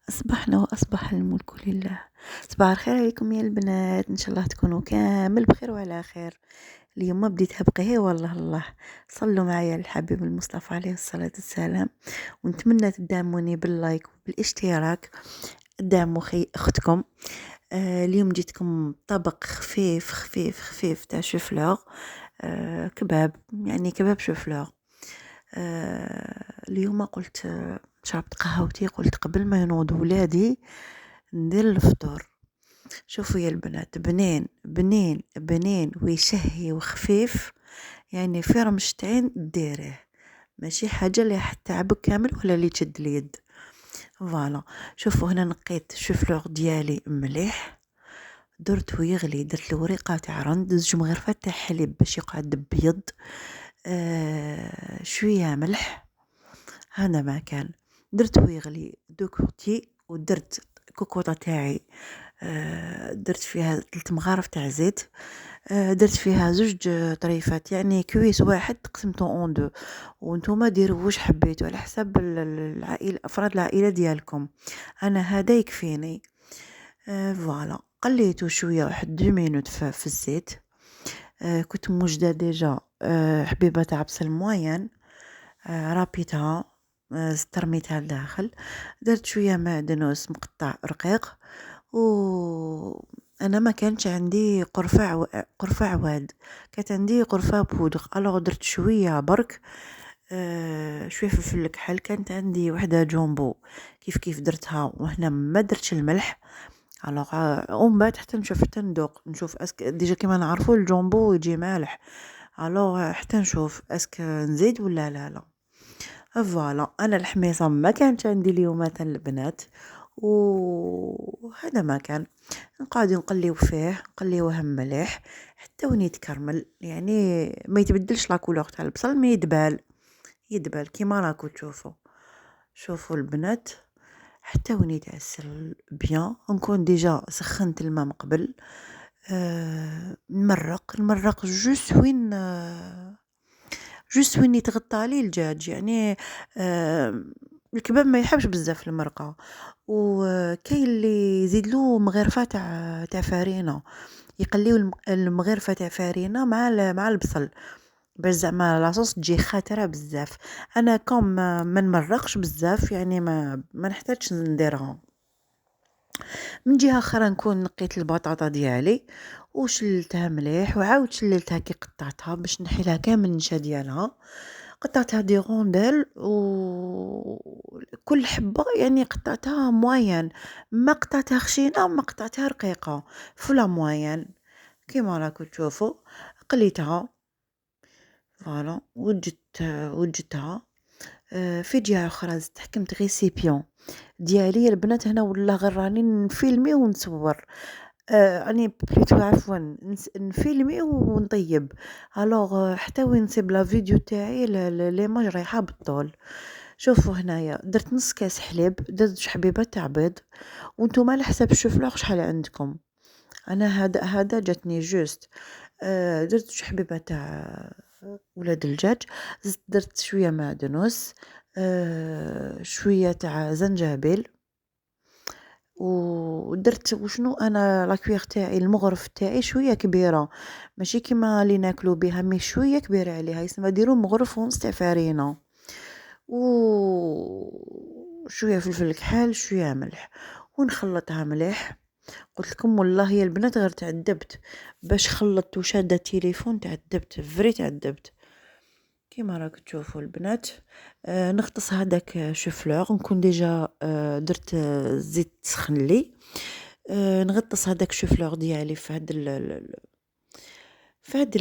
أصبحنا وأصبح الملك لله. صباح الخير عليكم يا البنات، إن شاء الله تكونوا كامل بخير وعلى خير. اليوم بديتها بقى والله الله. صلوا معايا على الحبيب المصطفى عليه الصلاة والسلام، ونتمنى تدعموني باللايك وبالاشتراك. دعموا أختكم. اليوم جيتكم طبق خفيف خفيف خفيف تاع شوفلوغ. كباب، يعني كباب شوفلوغ. اليوم قلت شربت قهوتي، قلت قبل ما ينوض ولادي ندير الفطور. شوفوا يا البنات، بنين بنين بنين ويشهي وخفيف، يعني في رمشتين ديره، ماشي حاجة اللي تعبك كامل ولا اللي تشد اليد. فوالا. شوفوا هنا نقيت شوفلوغ ديالي مليح، درتو يغلي، درت له وريقه تاع رند، زوج مغرفات تاع حليب باش يقعد بيض. شويه ملح، هذا ما كان. درتو يغلي دو كوتي، ودرت كوكوطه تاعي. درت فيها 3 مغارف تاع زيت. درت فيها زوج طريفات، يعني كويس واحد قسمته اون دو. وانتوما ديروا واش حبيتوا على حسب العائله، افراد العائله ديالكم. انا هذا يكفيني. فوالا. قليته شويه واحد 2 مينوت في الزيت. كنت موجده ديجا حبيبه تاع بصل موين. رابيتها، استرميتها لداخل. درت شويه معدنوس مقطع رقيق. و انا ما كانش عندي قرفه عواد، كانت عندي قرفه بودغ، الوغ درت شويه برك. شويه فلفل كحل، كانت عندي وحده جومبو كيف كيف درتها، وهنا ما درتش الملح. الوغ ومن بعد حتى ندوق نشوف اسك ديجا كيما نعرفوا الجومبو يجي مالح. الوغ حتى نشوف اسك نزيد ولا لا. فوالا. انا الحميصه ما كانت عندي اليوم تاع البنات، وهذا ما كان. نقعد نقليو فيه، نقليوه مليح حتى وين يتكرمل، يعني ما يتبدلش لا كولور تاع البصل، ما يدبل كيما راكو تشوفوا. شوفوا البنات حتى وين يتعسل بيان. نكون ديجا سخنت الماء من قبل. نمرق جوست وين يتغطى عليه الدجاج، يعني الكباب ما يحبش بزاف المرقه. وكاين اللي يزيد له مغرفه تاع فارينه، يقليو المغرفه تاع فارينه مع البصل، باش زعما لاصوص تجي خاتره بزاف. انا كوم ما نمرقش بزاف، يعني ما نحتاجش نديرها. من جهه اخرى نكون نقيت البطاطا ديالي وشلتها مليح، وعاود شللتها كي قطعتها باش نحيلها كامل النشا ديالها. قطعتها دي غونديل، وكل حبه يعني قطعتها موين، ما قطعتها خشينه ما قطعتها رقيقه، فلا موين كيما راكم تشوفوا. قليتها فوالا، وجدتها. في جهه اخرى حكمت ريسيبيون ديالي البنات، هنا والله غير راني نفيلمي ونصور. راني بليتو عفوا نفيلمي ونطيب. الوغ حتى وين نصيب لا فيديو تاعي ليماج رايحه بالطول. شوفوا هنايا درت نص كاس حليب، درت جوج حبيبات تاع بيض، وانتم على حسب الشوفلوغ شحال عندكم. انا هذا جاتني جوست. درت جوج حبيبات تاع ولاد الدجاج. درت شويه معدنوس، شويه تاع زنجبيل. ودرت وشنو انا لاكويغ تاعي، المغرف تاعي شويه كبيره، ماشي كيما اللي ناكلو بها، مي شويه كبيره عليها، يسمى ديروا مغرف ونص تاع فارينه. و شويه فلفل كحل، شويه ملح، ونخلطها مليح. قلت لكم والله يا البنات غير تعذبت باش خلطت وشاده التليفون، تعذبت فري تعذبت. كيما راك تشوفوا البنات. نغطس هذاك شوفلوغ، نكون ديجا درت الزيت سخن لي. نغطس هذاك شوفلوغ ديالي في هاد في هاد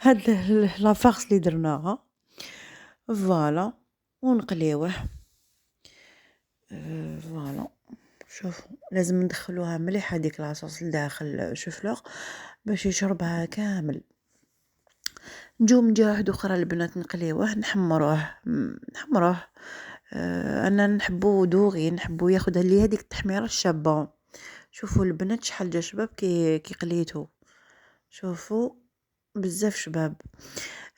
هاد لافارس اللي درناها. فوالا. ونقليوه. فوالا. شوفوا لازم ندخلوها مليح هذيك لاصوص لداخل شوفلوغ باش يشربها كامل. نجو من جهة واحدة اخرى البنات نقليوه، نحمروه. انا نحبو دوغي، نحبو ياخد لي هذيك التحميره الشابه. شوفوا البنات شحال جا شباب كي قليتو. شوفوا بزاف شباب.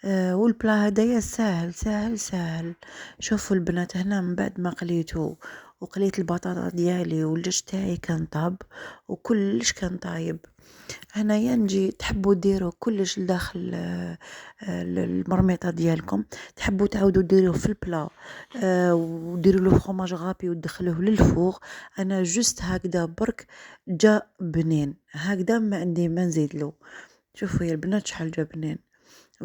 والبلا هدايا ساهل ساهل ساهل. شوفوا البنات هنا من بعد ما وقليت البطاطا ديالي والجاج تاعي كان طاب وكلش كان طايب. هنايا نجي تحبوا ديروا كلش لداخل المرميطة ديالكم، تحبوا تعاودوا ديروه في البلا وديروا له فرomاج غابي وتدخلوه للفوغ. انا جست هكذا برك جا بنين هكذا، ما عندي ما نزيد له. شوفوا يا البنات شحال جا بنين.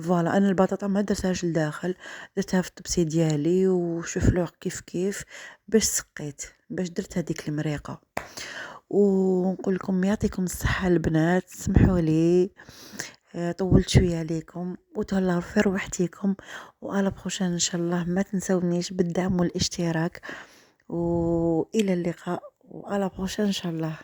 فوالا انا البطاطا ما درتهاش لداخل، درتها في الطبسي ديالي وشفلوه كيف باش سقيت باش درت هذيك المريقه. ونقول لكم يعطيكم الصحه البنات، سمحوا لي طولت شويه عليكم وتهلاو في روحتيكم. وعلى بروشان ان شاء الله، ما تنسونيش بالدعم والاشتراك، والى اللقاء وعلى بروشان ان شاء الله.